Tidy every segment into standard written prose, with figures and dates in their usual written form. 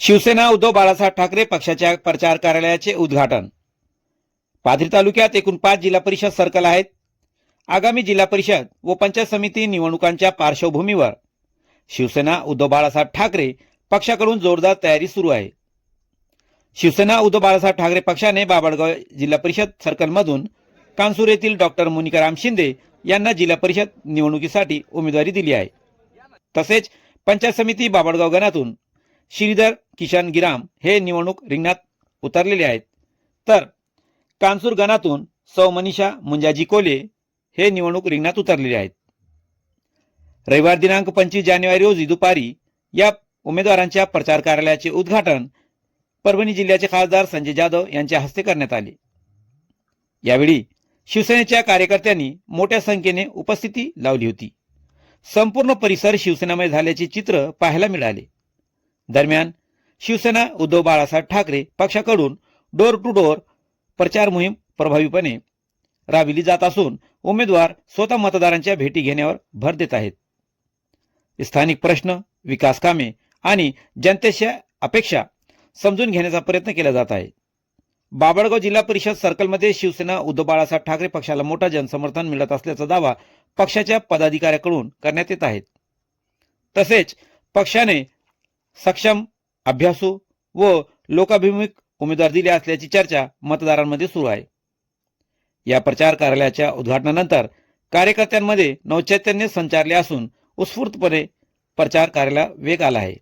शिवसेना उद्धव बाळासाहेब ठाकरे पक्षाच्या प्रचार कार्यालयाचे उद्घाटन। पाथरी तालुक्यात एकूण 5 जिल्हा परिषद सर्कल आहेत। आगामी जिल्हा परिषद व पंचायत समिती निवडणुकांच्या पार्श्वभूमीवर शिवसेना उद्धव बाळासाहेब ठाकरे पक्षाकडून जोरदार तयारी सुरू आहे। शिवसेना उद्धव बाळासाहेब ठाकरे पक्षाने बाभळगाव जिल्हा परिषद सर्कलमधून कानसूर येथील डॉक्टर मुनिकाराम शिंदे यांना जिल्हा परिषद निवडणुकीसाठी उमेदवारी दिली आहे। तसेच पंचायत समिती बाभळगाव गणातून श्रीधर किशन गिराम हे निवडणूक रिंगणात उतरलेले आहेत, तर कानसूर गणातून सौ मनीषा मुंजाजी कोले हे निवडणूक रिंगणात उतरलेले आहेत। रविवार दिनांक 25 जानेवारी रोजी दुपारी या उमेदवारांच्या प्रचार कार्यालयाचे उद्घाटन परभणी जिल्ह्याचे खासदार संजय जाधव यांच्या हस्ते करण्यात आले। यावेळी शिवसेनेच्या कार्यकर्त्यांनी मोठ्या संख्येने उपस्थिती लावली होती। संपूर्ण परिसर शिवसेनामय झाल्याचे चित्र पाहायला मिळाले। दरम्यान शिवसेना उद्धव बाळासाहेब ठाकरे पक्षाकडून डोर टू डोर प्रचार मोहीम प्रभावीपणे राबविली जात असून उमेदवार स्वतः मतदारांच्या भेटी घेण्यावर भर देत आहेत। स्थानिक प्रश्न, विकास कामे आणि जनतेच्या अपेक्षा समजून घेण्याचा प्रयत्न केला जात आहे। बाभळगाव जिल्हा परिषद सर्कलमध्ये शिवसेना उद्धव बाळासाहेब ठाकरे पक्षाला मोठा जनसमर्थन मिळत असल्याचा दावा पक्षाच्या पदाधिकाऱ्यांकडून करण्यात येत आहे। तसेच पक्षाने सक्षम, अभ्यासू व लोकाभिमुख उमेदवार दिले असल्याची चर्चा मतदारांमध्ये सुरू आहे। या प्रचार कार्यालयाच्या उद्घाटनानंतर कार्यकर्त्यांमध्ये नवचैतन्य संचारले असून उत्स्फूर्तपणे प्रचार कार्याला वेग आला आहे।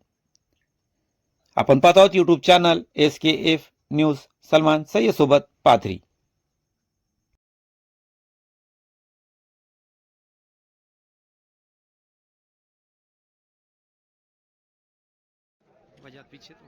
आपण पाहत आहोत YouTube channel SKF news Salman Sayyed सोबत पाथरी। पीछे तो